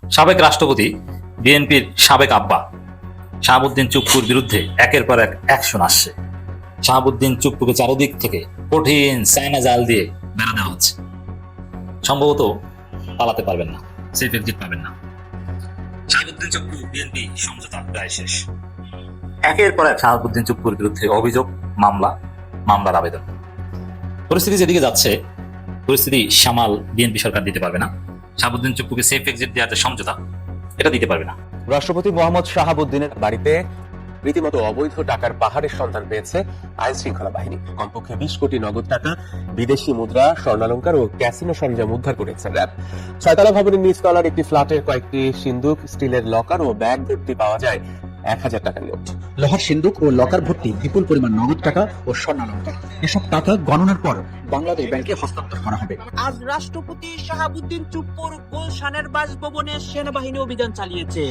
সাবেক রাষ্ট্রপতি বিএনপির সাবেক আব্বা শাহাবুদ্দিন চুপ্পুর বিরুদ্ধে একের পর এক অ্যাকশন আসছে। শাহাবুদ্দিন চুপ্পুকে চারদিক থেকে কঠিন চায়না জাল দিয়ে বেড়া দেওয়া হচ্ছে। সম্ভবত পালাতে পারবেন না, সেফ এক্সিট পাবেন না। শাহাবুদ্দিন চুপ্পু বিএনপি সমঝোতা প্রায় শেষ। একের পর এক শাহাবুদ্দিন চুপ্পুর বিরুদ্ধে অভিযোগ, মামলার আবেদন। পরিস্থিতি যেদিকে যাচ্ছে, পরিস্থিতি সামাল বিএনপি সরকার দিতে পারবে না। শাহাবুদ্দিন চুপ্পুকে সেফ এক্সিট দেওয়ার যে সমঝোতা, এটা দিতে পারবে না। রাষ্ট্রপতি মোহাম্মদ শাহাবুদ্দিনের বাড়িতে রীতিমতো অবৈধ টাকার পাহাড়ের সন্ধান পেয়েছে আইন শৃঙ্খলা বাহিনী। কমপক্ষে 20 কোটি নগদ টাকা, বিদেশি মুদ্রা, স্বর্ণালংকার ও ক্যাসিনো সরঞ্জাম উদ্ধার করেছে র্যাব। ছয়তলা ভবনের নিচতলার একটি ফ্ল্যাটের কয়েকটি সিন্দুক, স্টিলের লকার ও ব্যাগ ভর্তি পাওয়া যায় 1000 টাকার নোট। লোহার সিন্দুক ও লকার ভর্তি বিপুল পরিমাণ নগদ টাকা ও স্বর্ণালংকার। এসব টাকা গণনার পর বাংলাদেশ ব্যাংকে হস্তান্তর করা হবে। আজ রাষ্ট্রপতি শাহাবুদ্দিন চুপ্পুর গুলশানের বাসভবনে সেনাবাহিনী অভিযান চালিয়েছে।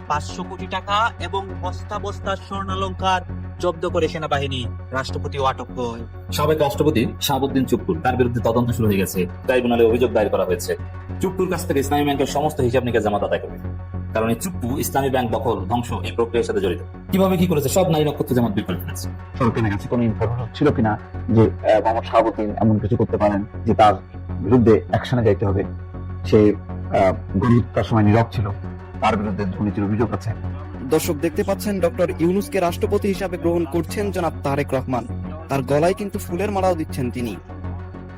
500 কোটি টাকা এবং বস্তা বস্তা স্বর্ণালংকার জব্দ করে সেনাবাহিনী। রাষ্ট্রপতি আটক হয়। সাবেক রাষ্ট্রপতি শাহাবুদ্দিন চুপ্পুর, তার বিরুদ্ধে তদন্ত শুরু হয়ে গেছে। ট্রাইব্যুনালে অভিযোগ দায়ের করা হয়েছে। চুপ্পুর কাছ থেকে ইসলামী ব্যাংকের সমস্ত হিসাব নিকাশ জামাত আদায় করবে, কারণ এই চুপ্পু ইসলামী ব্যাংক দখল, ধ্বংস এই প্রক্রিয়ার সাথে জড়িত। কিভাবে কি করেছে সব নারী নক্ষত্র জামাত বের করে ফেলেছে। সরকারের কাছে কোনো ইনফরমেশন ছিল কিনা যে মোহাম্মদ শাহাবুদ্দিন এমন কিছু করতে পারেন যে তার বিরুদ্ধে অ্যাকশনে যাইতে হবে? সে গরিব, তার সময় নীরব ছিল, তার বিরুদ্ধে দুর্নীতির অভিযোগ আছে। দর্শক দেখতে পাচ্ছেন ডক্টর ইউনূসকে রাষ্ট্রপতি হিসাবে গ্রহণ করছেন জনাব তারেক রহমান। তার গলায় কিন্তু ফুলের মালাও দিচ্ছেন তিনি।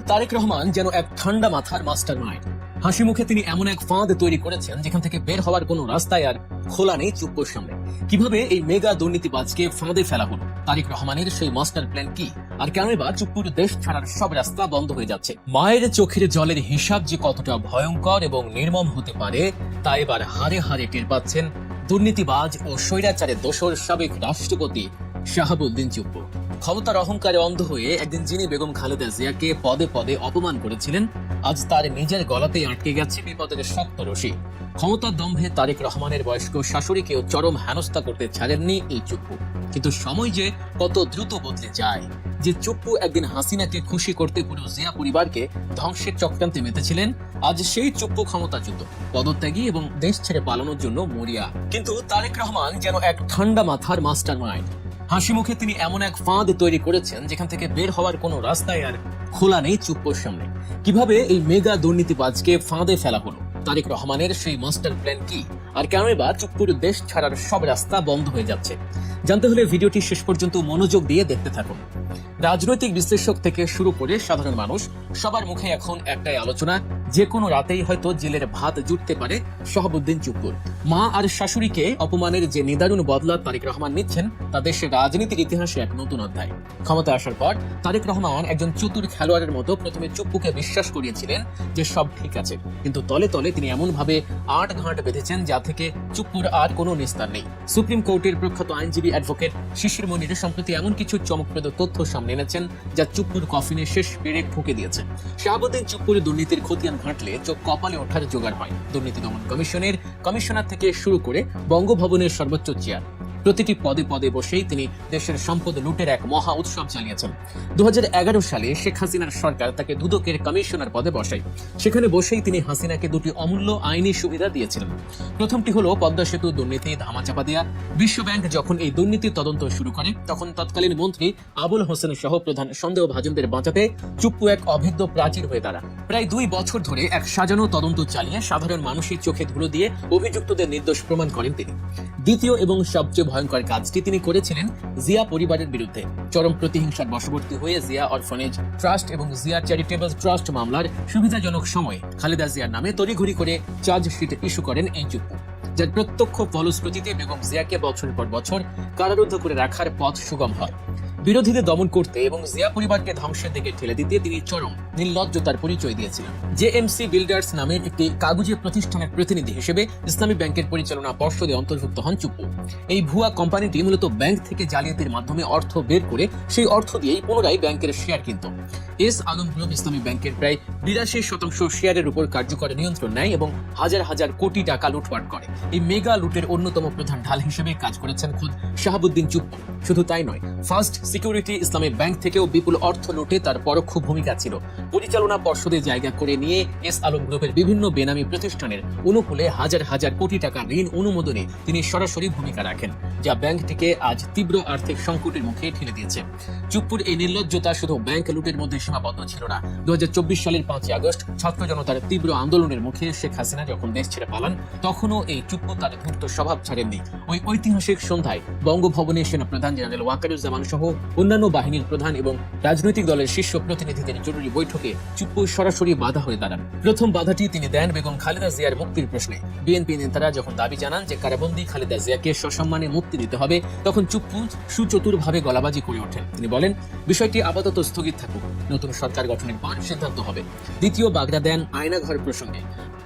তারেক রহমান যেন এক ঠান্ডা মাথার মাস্টার মাইন্ড। হাসি মুখে তিনি এমন এক ফাঁদ তৈরি করেছেন যেখান থেকে বের হওয়ার কোনো রাস্তায় আর খোলা নেই চুপ্পুর সামনে। কিভাবে এই মেগা দুর্নীতিবাজকে ফাঁদে ফেলা হলো, তারেক রহমানের সেই মাস্টার প্ল্যান কি, আর কেন এবার চুপ্পুর দেশ ছাড়ার সব রাস্তা বন্ধ হয়ে যাচ্ছে? মায়ের চোখের জলের হিসাব যে কতটা ভয়ঙ্কর এবং নির্মম হতে পারে তা এবার হাড়ে হাড়ে টের পাচ্ছেন দুর্নীতিবাজ ও স্বৈরাচারের দোসর সাবেক রাষ্ট্রপতি শাহাবুদ্দিন চুপ্পু। ক্ষমতার অহংকারে অন্ধ হয়ে একদিন যিনি বেগম খালেদা জিয়াকে পদে পদে অপমান করেছিলেন, আজ তার নিজের গলাতেই আটকে গেছে বিপদের শক্ত রশি। ক্ষমতার দম্ভে তারেক রহমানের বয়স্ক শাশুড়িকেও চরম হেনস্থা করতে ছাড়েননি এই চুপ্পু। কিন্তু সময় যে কত দ্রুত বদলে যায়। যে চুপ্পু একদিন হাসিনাকে খুশি করতে পুরো জিয়া পরিবারকে ধ্বংসের চক্রান্তে মেতেছিলেন, আজ সেই চুপ্পু ক্ষমতাচ্যুত, পদত্যাগী এবং দেশ ছেড়ে পালানোর জন্য মরিয়া। কিন্তু তারেক রহমান যেন এক ঠান্ডা মাথার মাস্টার মাইন্ড। হাসি মুখে তিনি এমন এক ফাঁদ তৈরি করেছেন যেখান থেকে বের হওয়ার কোনো রাস্তায় আর খোলা নেই চুপ্পুর সামনে। কিভাবে এই মেগা দুর্নীতিবাজকে ফাঁদে ফেলা হলো, তারেক রহমানের সেই মাস্টার প্ল্যান কি, আর কেন এবার চুপ্পুর দেশ ছাড়ার সব রাস্তা বন্ধ হয়ে যাচ্ছে? জানতে হলে ভিডিওটি শেষ পর্যন্ত মনোযোগ দিয়ে দেখতে থাকুন। রাজনৈতিক বিশ্লেষক থেকে শুরু করে সাধারণ মানুষ সবার মুখে এখন একটাই আলোচনা, যে কোনো রাতেই হয়তো জেলের ভাত জুটতে পারে শাহাবুদ্দিন চুপ্পুর। মা আর শাশুড়িকে অপমানের যে নিদারুণ বদলা তারেক রহমান নিচ্ছেন, তা দেশের রাজনীতির ইতিহাসে এক নতুন অধ্যায়। ক্ষমতা আসার পর তারেক রহমান একজন চতুর খেলোয়াড়ের মতো প্রথমে চুপ্পুকে বিশ্বাস করিয়েছিলেন যে সব ঠিক আছে, কিন্তু তলে তলে তিনি এমন ভাবে আট ঘাট বেঁধেছেন যা থেকে চুপ্পুর আর কোনো নিস্তার নেই। সুপ্রিম কোর্টের প্রখ্যাত আইনজীবী অ্যাডভোকেট শিশির মনির সম্প্রতি এমন কিছু চমকপ্রদ তথ্য সামনে এনেছেন যা চুপ্পুর কফিনে শেষ পেরে ঠুকে দিয়েছে। শাহাবুদ্দিন চুপ্পুর দুর্নীতির খতিয়ান ঘাঁটলে চোখ কপালে ওঠার জোগাড় হয়। দুর্নীতি দমন কমিশনের কমিশনার থেকে শুরু করে বঙ্গভবনের সর্বোচ্চ চেয়ার, প্রতিটি পদে পদে বসেই তিনি দেশের সম্পদ লুটের এক মহা উৎসব চালিয়েছেন। 2011 সালে শেখ হাসিনার সরকার তাকে দুদকের কমিশনার পদে বসায়। সেখানে বসেই তিনি হাসিনাকে দুটি অমূল্য আইনি সুবিধা দিয়েছিলেন। প্রথমটি হলো পদ্মা সেতু দুর্নীতি ধামাচাপা দেয়া। বিশ্বব্যাংক যখন এই দুর্নীতির তদন্ত শুরু করে, তখন তৎকালীন মন্ত্রী আবুল হোসেন সহ প্রধান সন্দেহভাজনদের বাঁচাতে চুপ্পু এক অভেদ্য প্রাচীর হয়ে দাঁড়ান। প্রায় 2 বছর ধরে এক সাজানো তদন্ত চালিয়ে সাধারণ মানুষের চোখে ধুলো দিয়ে অভিযুক্তদের নির্দোষ প্রমাণ করেন তিনি। দ্বিতীয় এবং সবচেয়ে ভয়ঙ্কর কাজটি তিনি করেছিলেন জিয়া পরিবারের বিরুদ্ধে। চরম প্রতিহিংসার বশবর্তী হয়ে জিয়া অরফানেজ ট্রাস্ট এবং জিয়া চ্যারিটেবল ট্রাস্ট মামলার সুবিধাজনক সময়ে খালেদা জিয়ার নামে তড়িঘড়ি করে চার্জশিট ইস্যু করেন এই চুপ্পু, যার প্রত্যক্ষ ফলশ্রুতিতে বেগম জিয়াকে বছরের পর বছর কারারুদ্ধ করে রাখার পথ সুগম হয়। বিরোধীদের দমন করতে এবং জিয়া পরিবারকে ধ্বংসের দিকে ঠেলে দিতে তিনি চরম নির্লজ্জতার পরিচয় দিয়েছিলেন। জেএমসি বিল্ডার্স নামের একটি কাগজে প্রতিষ্ঠানের প্রতিনিধি হিসেবে ইসলামী ব্যাংকের পরিচালনা পর্ষদে অন্তর্ভুক্ত হন চুপ্পু। এই ভুয়া কোম্পানিটি মূলত ব্যাংক থেকে জালিয়াতির মাধ্যমে অর্থ বের করে সেই অর্থ দিয়েই পুনরায় ব্যাংকের শেয়ার কিনত। এস আলম গ্রুপ ইসলামী ব্যাংকের প্রায় 82% শেয়ারের উপর কার্যকর নিয়ন্ত্রণ নেয় এবং হাজার হাজার কোটি টাকা লুটপাট করে। এই মেগা লুটের অন্যতম প্রধান ঢাল হিসেবে কাজ করেছেন খোদ শাহাবুদ্দিন চুপ্পু। শুধু তাই নয়, ফার্স্ট সিকিউরিটি ইসলামী ব্যাংক থেকেও বিপুল অর্থ লুটে তার পরোক্ষ ভূমিকা ছিল। পরিচালনা পর্ষদে জায়গা করে নিয়ে এস আলম গ্রুপের বিভিন্ন বেনামি প্রতিষ্ঠানের অনুকূলে হাজার হাজার কোটি টাকা ঋণ অনুমোদনে তিনি সরাসরি ভূমিকা রাখেন, যা ব্যাংকটিকে আজ তীব্র আর্থিক সংকটের মুখে ঠেলে দিয়েছে। চুপ্পুর এই নির্লজ্জতা শুধু ব্যাংক লুটের মধ্যে সীমাবদ্ধ ছিল না। 2024 সালের 5 আগস্ট ছাত্র জনতার তীব্র আন্দোলনের মুখে শেখ হাসিনা যখন দেশ ছেড়ে পালান, তখনও এই চুপ্পু তার ধূর্ত স্বভাব ছাড়েননি। ওই ঐতিহাসিক সন্ধ্যায় বঙ্গভবনে সেনাপ্রধান জেনারেল ওয়াকারুজ্জামান সহ অন্যান্য বাহিনীর প্রধান এবং রাজনৈতিক দলের শীর্ষ প্রতিনিধিদের জরুরি বৈঠকে চুপ্পু সরাসরি বাধা হয়ে দাঁড়ান। প্রথম বাধাটি তিনি দেন বেগম খালেদা জিয়ার মুক্তির প্রশ্নে। বিএনপি নেতারা যখন দাবি জানান যে কারাবন্দী খালেদা জিয়াকে সসম্মানে মুক্তি দিতে হবে, তখন চুপ্পু সুচতুরভাবে গলাবাজি করে ওঠেন। তিনি বলেন, বিষয়টি আপাতত স্থগিত থাকুক, নতুন সরকার গঠনের পর সিদ্ধান্ত হবে। দ্বিতীয় বাগড়া দেন আয়নাঘর প্রসঙ্গে।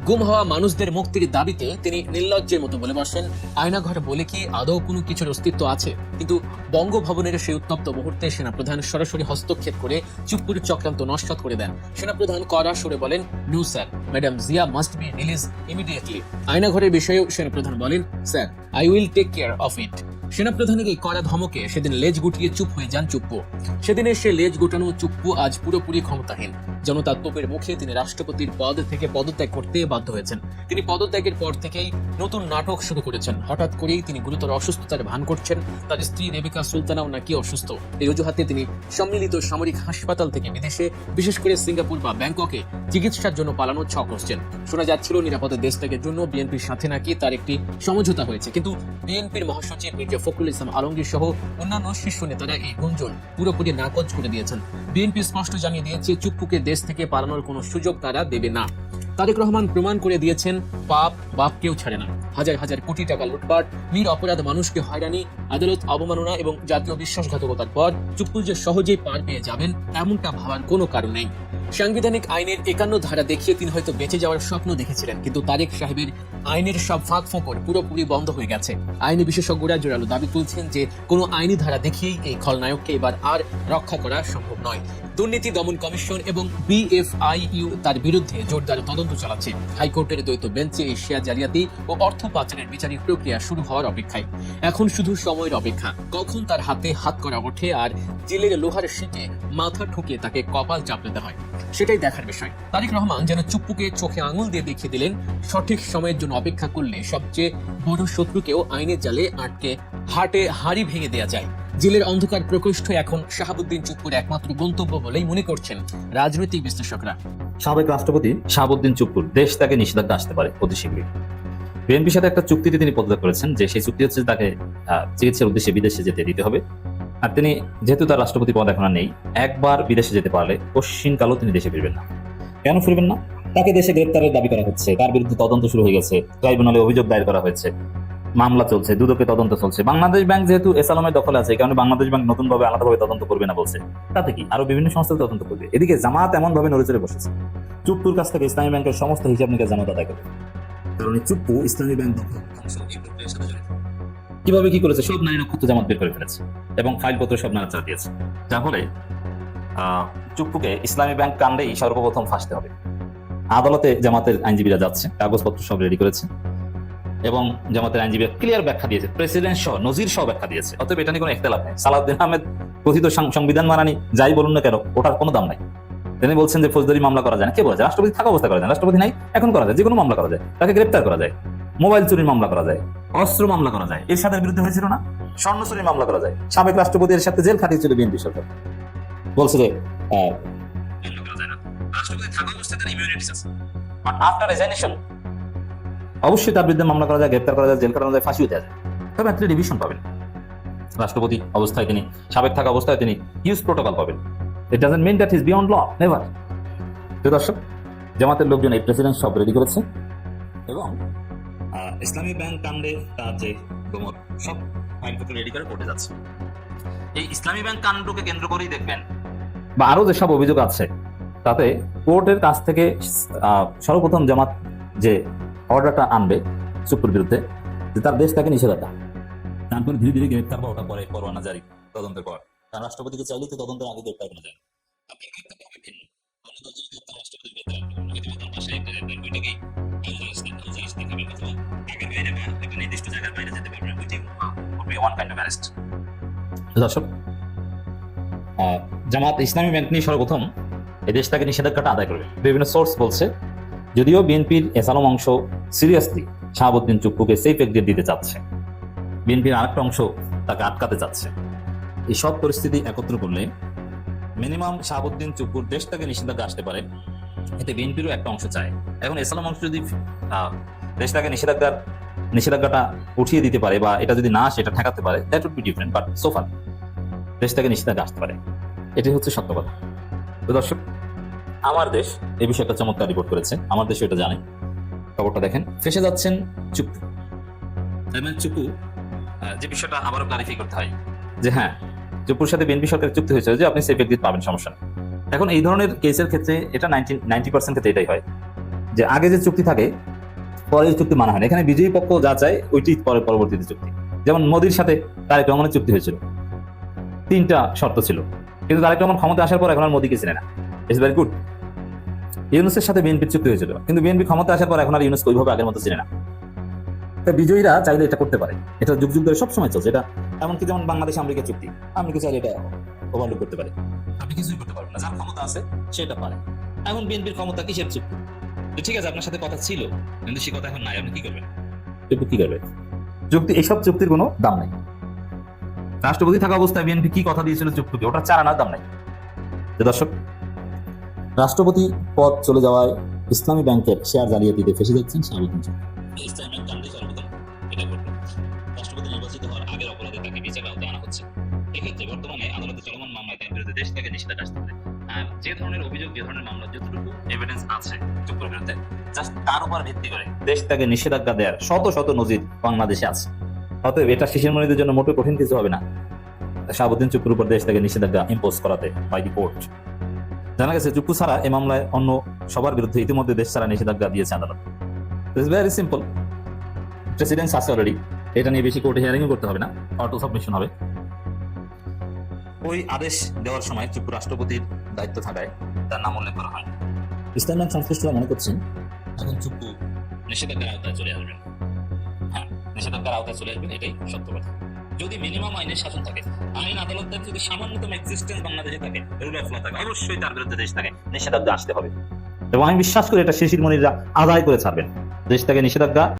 গুম হওয়া মানুষদের মুক্তির দাবিতে তিনি নির্লজ্জের মতো বলে বসেন, আয়নাঘর বলে কি আদৌ কোনো কিছুর অস্তিত্ব আছে? কিন্তু বঙ্গভবনের সেই উত্তপ্ত মুহূর্তে সেনাপ্রধান সরাসরি হস্তক্ষেপ করে চুপ্পুর চক্রান্ত নস্যাৎ করে দেন। সেনাপ্রধান কড়া সুরে বলেন, no sir, madam Zia must be release immediately. আয়নাঘরের বিষয়েও সেনাপ্রধান বলেন, sir, I will take care of it. সেনাপ্রধানের এই কড়া ধমকে সেদিন লেজ গুটিয়ে চুপ হয়ে যান চুপ্পু। সেদিনের সে লেজ গোটানো চুপ্পু আজ পুরোপুরি ক্ষমতাহীন। জনতার তোপের মুখে তিনি রাষ্ট্রপতির পদ থেকে পদত্যাগ করতে বাধ্য হয়েছেন। তিনি পদত্যাগের পর থেকেই নতুন নাটক শুরু করেছেন। হঠাৎ করেই তিনি গুরুতর অসুস্থতার ভান করছেন। তার স্ত্রী রেবেকা সুলতানাও নাকি অসুস্থ। এই অজুহাতে তিনি সম্মিলিত সামরিক হাসপাতাল থেকে বিদেশে, বিশেষ করে সিঙ্গাপুর বা ব্যাংককে চিকিৎসার জন্য পালানোর ছক কষছেন। শোনা যাচ্ছিল নিরাপদে দেশ ত্যাগের জন্য বিএনপির সাথে নাকি তার একটি সমঝোতা হয়েছে, কিন্তু বিএনপির মহাসচিব মির্জা ফখরুল ইসলাম আলমগীর সহ অন্যান্য শীর্ষ নেতারা এই গুঞ্জন পুরোপুরি নাকচ করে দিয়েছেন। বিএনপি স্পষ্ট জানিয়ে দিয়েছে, চুপ্পুকে দেশ থেকে পালানোর কোনো সুযোগ তারা দেবে না। তারেক রহমান প্রমাণ করে দিয়েছেন, পাপ বাপকেও ছাড়ে না। হাজার হাজার কোটি টাকা লুটপাট, নির অপরাধ মানুষকে হয়রানি, আদালত অবমাননা এবং জাতীয় বিশ্বাসঘাতকতার পর চুপ্পু যে সহজেই পার পেয়ে যাবেন, এমনটা ভাবার কোনো কারণ নেই। সাংবিধানিক আইনের 51 ধারা দেখিয়ে তিনি হয়তো বেঁচে যাওয়ার স্বপ্ন দেখেছিলেন, কিন্তু তারেক সাহেবের আইনের সব ফাঁক ফোকর পুরোপুরি বন্ধ হয়ে গেছে। আইনি বিশেষজ্ঞরা জোরালো দাবি তুলছেন যে কোনো আইনি ধারা দেখিয়েই এই খলনায়ককে এবার আর রক্ষা করা সম্ভব নয়। দুর্নীতি দমন কমিশন এবং বিএফআইইউ তার বিরুদ্ধে জোরদার তদন্ত চালাচ্ছে। হাইকোর্টের দ্বৈত বেঞ্চে এই শেয়ার জালিয়াতি ও অর্থ পাচারের বিচারিক প্রক্রিয়া শুরু হওয়ার অপেক্ষায়। এখন শুধু সময়ের অপেক্ষা, কখন তার হাতে হাত করা ওঠে আর জেলের লোহার শীটে মাথা ঠুকে তাকে কপাল চাপড়াতে হয়, সেটাই দেখার বিষয়। তারেক রহমান যেন চুপ্পুকে চোখে আঙুল দিয়ে দেখিয়ে দিলেন, সঠিক সময়ের জন্য অপেক্ষা করলে সবচেয়ে বড় শত্রুকেও আইনের জালে আটকে হাটে হাড়ি ভেঙে দেওয়া যায়। জেলের অন্ধকার প্রকোষ্ঠ এখন শাহাবুদ্দিন চুপ্পুর একমাত্র গন্তব্য বলেই মনে করছেন রাজনৈতিক বিশ্লেষকরা। সাবেক রাষ্ট্রপতি শাহাবুদ্দিন চুপ্পুর দেশ তাকে নিষেধাজ্ঞা আসতে পারে অতি শীঘ্রই। বিএনপির সাথে একটা চুক্তিতে তিনি পদত্যাগ করেছেন, যে সেই চুক্তি হচ্ছে তাকে চিকিৎসার উদ্দেশ্যে বিদেশে যেতে দিতে হবে। আর তিনি যেহেতু তার রাষ্ট্রপতি পদ এখন আর নেই, একবার বিদেশে যেতে পারলে পশ্চিমকালও তিনি দেশে ফিরবেন না। কেন ফিরবেন না? তাকে দেশে গ্রেপ্তারের দাবি করা হচ্ছে, তার বিরুদ্ধে তদন্ত শুরু হয়ে গেছে, ট্রাইব্যুনালে অভিযোগ দায়ের করা হয়েছে, মামলা চলছে, দুদকে তদন্ত চলছে। বাংলাদেশ ব্যাংক যেহেতু এস আলমের দখলে আছে, এই কারণে বাংলাদেশ ব্যাংক নতুনভাবে আলাদাভাবে তদন্ত করবে না বলছে। তাতে কি, আরো বিভিন্ন সংস্থা তদন্ত করবে। এদিকে জামাত এমন ভাবে নড়ে চড়ে বসেছে, চুপ্পুর কাছ থেকে ইসলামী ব্যাংকের সমস্ত হিসাব নিকাশ জামাত আদায় করে। কারণ চুপ্পু ইসলামী ব্যাংক দখল কিভাবে কি করেছে, সব নারী নক্ষত্র জামাত বের করে ফেলেছে এবং ফাইলপত্র সব নাড়াচাড়া দিয়েছে। যার ফলে চুপ্পুকে ইসলামী ব্যাংক কাণ্ডেই সর্বপ্রথম ফাঁসতে হবে। আদালতে জামাতের আইনজীবীরা যাচ্ছে, কাগজপত্র সব রেডি করেছে এবং জামাতের আইনজীবীরা ক্লিয়ার ব্যাখ্যা দিয়েছে, প্রেসিডেন্ট সহ নজির সহ ব্যাখ্যা দিয়েছে। অতএব এটা নিয়ে কোনো একতলাপ নেই। সালাউদ্দিন আহমেদ কথিত সংবিধান মানানি যাই বলুন না কেন, ওটার কোনো দাম নাই। তিনি বলছেন যে ফৌজদারি মামলা করা যায় না। কে বলেছে? রাষ্ট্রপতি থাকা অবস্থা করা যায়, রাষ্ট্রপতি নাই এখন করা যায়, যে কোনো মামলা করা যায়, তাকে গ্রেপ্তার করা যায়, মোবাইল চুরির মামলা করা যায়, অস্ত্র মামলা করা যায়। এরশাদের বিরুদ্ধে হয়েছিল না, স্বর্ণ চুরির মামলা করা যায়। সাবেক রাষ্ট্রপতি এর সাথে জেল খাটিয়েছিল বিএনপি সরকার, বলছে যে অবশ্যই তার বিরুদ্ধে মামলা করা যায়, গ্রেপ্তার করা যায়, জেল কাটানো যায়, ফাঁসিও দেওয়া যায়। তবে আপনি ডিভিশন পাবেন। রাষ্ট্রপতি অবস্থায় তিনি, সাবেক থাকা অবস্থায় তিনি ইউজ প্রোটোকল পাবেন। It doesn't mean that he is beyond law, never. প্রিয় দর্শক, জামাতের লোকজন এই প্রেসিডেন্ট সব রেডি করেছে এবং ইসলামী ব্যাংক কাণ্ডে তার যে গোমর সব ফাইলপত্র রেডি করে কোর্টে যাচ্ছে। এই ইসলামী ব্যাংক কাণ্ডকে কেন্দ্র করেই দেখবেন বা আরো যেসব অভিযোগ আছে, তাতে কোর্টের কাছ থেকে সর্বপ্রথম জামাত যে অর্ডারটা আনবে চুপ্পুর বিরুদ্ধে, যে তার দেশ তাকে নিষেধাজ্ঞা, তারপর ধীরে ধীরে গ্রেপ্তার বা ওটা পরে পরোয়ানা জারি তদন্তের পর। কারণ রাষ্ট্রপতিকে চাইলে তো তদন্তের আগে গ্রেপ্তার করা যায়। আপনি গ্রেপ্তার হবে কিন্তু কি আগের বাইরে বা একটা নির্দিষ্ট জায়গার বাইরে যেতে পারবে না, ওইটাই would be one kind of arrest. দর্শক, জামাত ইসলামী ব্যাংক নিয়ে সর্বপ্রথম এই দেশ থেকে নিষেধাজ্ঞাটা আদায় করবে। বিভিন্ন সোর্স বলছে যদিও বিএনপির এসালম অংশ সিরিয়াসলি শাহাবুদ্দিন চুপ্পুকে সেফ এক্সিট দিতে চাচ্ছে, বিএনপির আরেকটা অংশ তাকে আটকাতে চাচ্ছে। এই সব পরিস্থিতি একত্র করলে মিনিমাম শাহাবুদ্দিন চুপ্পুর দেশ থেকে নিষেধাজ্ঞা আসতে পারে, এতে বিএনপিরও একটা অংশ চায়। এখন এসালাম অংশ যদি দেশ থেকে নিষেধাজ্ঞাটা উঠিয়ে দিতে পারে বা এটা যদি না আসে এটা ঠেকাতে পারে, that would be different, but so far দেশ থেকে নিষেধাজ্ঞা আসতে পারে, এটাই হচ্ছে সত্য কথা। তো দর্শক, আমার দেশ এই বিষয়টা চমৎকার রিপোর্ট করেছে, আমার দেশে এটা জানে। খবরটা দেখেন, ফেসে যাচ্ছেন চুপ্পু। চুপ্পু যে বিষয়টা আবারও ক্লারিফাই করতে হয় যে হ্যাঁ, চুপ্পুর সাথে বিএনপি সরকারের চুক্তি হয়েছে যে আপনি সেফ এক্সিট পাবেন, সমস্যা নেই। এখন এই ধরনের কেসের ক্ষেত্রে এটা 90% ক্ষেত্রে এটাই হয় যে আগে যে চুক্তি থাকে পরে চুক্তি মানা হয় না। এখানে বিজয়ী পক্ষ যা চায় ওইটি পরবর্তীতে চুক্তি। যেমন মোদির সাথে তারেক রহমানের চুক্তি হয়েছিল, 3টা শর্ত ছিল, কিন্তু তারেক রহমান ক্ষমতা আসার পর এখন আর মোদিকে চিনে না। It's very good. ইউনুসের সাথে বিএনপির চুক্তি হয়েছিল, কিন্তু বিএনপি ক্ষমতা আসার পর এখন আর ইউনুস ওইভাবে আগের মতো চিনে না। বিজয়ীরা চাইলে এটা করতে পারে, এটা যুগ যুগ ধরে সবসময় চলছে। এটা এমনকি যেমন বাংলাদেশ আমেরিকা চুক্তি, আমেরিকা চাইলে এটা ওভারলুক করতে পারে, আপনি কিছুই করতে পারবেন না। যার ক্ষমতা আছে সেটা পারে। এখন বিএনপির ক্ষমতা কিসের চুক্তি? ঠিক আছে, আপনার সাথে কথা ছিল, কিন্তু সে কথা এখন নাই, আপনি কি করবেন? কি করবে? চুক্তি, এইসব চুক্তির কোনো দাম নাই। রাষ্ট্রপতি থাকা অবস্থায় বিএনপি কি কথা দিয়েছিল চুক্তিকে, ওটা চার আনার দাম নাই। দর্শক, রাষ্ট্রপতি পদ চলে যাওয়ায় ইসলামী ব্যাংকের শেয়ার জালিয়াতিতে ফেসে যাচ্ছেন শাহাবুদ্দিন চুপ্পু। রাষ্ট্রপতি নির্বাচিত হওয়ার আগের অপরাধে তাকে বিচারের আওতায় আনা হচ্ছে। এক্ষেত্রে বর্তমানে আদালতে চলমান মামলায় তার বিরুদ্ধে দেশ থেকে নিষেধাজ্ঞা আসতে পারে। আর যে ধরনের অভিযোগ, যে ধরনের মামলা, যতটুকু এভিডেন্স আছে চুপ্পুর বিরুদ্ধে, জাস্ট তার উপর ভিত্তি করে দেশ থেকে নিষেধাজ্ঞা দেওয়ার শত শত নজির বাংলাদেশে আছে। অতএব এটা শিশির মনিদের জন্য মোটেও কঠিন কিছু হবে না শাহাবুদ্দিন চুপ্পুর উপর দেশ থেকে নিষেধাজ্ঞা ইম্পোজ করাতে বাই দি কোর্ট। জানা গেছে চুপ্পু ছাড়া এই মামলায় অন্য সবার বিরুদ্ধে ইতিমধ্যে দেশ ছাড়া নিষেধাজ্ঞা দিয়েছে আদালত। ইটস ভেরি সিম্পল, প্রেসিডেন্ট আছে অলরেডি, এটা নিয়ে বেশি কোর্টে হিয়ারিং করতে হবে না, অটো সাবমিশন হবে। ওই আদেশ দেওয়ার সময় চুপ্পু রাষ্ট্রপতির দায়িত্ব থাকায় তার নাম উল্লেখ করা হয়। ইসলাম ব্যাংক সংশ্লিষ্টরা মনে করছেন এখন চুপ্পু নিষেধাজ্ঞার আওতায় চলে আসবেন। হ্যাঁ, নিষেধাজ্ঞার আওতায় চলে আসবেন, এটাই সত্য কথা। যদি মিনিমাম আইনের শাসন থাকে, আইন আদালতের যদি সামান্যতম এক্সিস্টেন্স বাংলাদেশে থাকে, রুল অফ ল থাকে, অবশ্যই তার বিরুদ্ধে দেশ থেকে নিষেধাজ্ঞা আসতে হবে। এবং আমি বিশ্বাস করি এটা শিশির মনিরা আদায় করে ছাড়বেন। দেশ থেকে নিষেধাজ্ঞা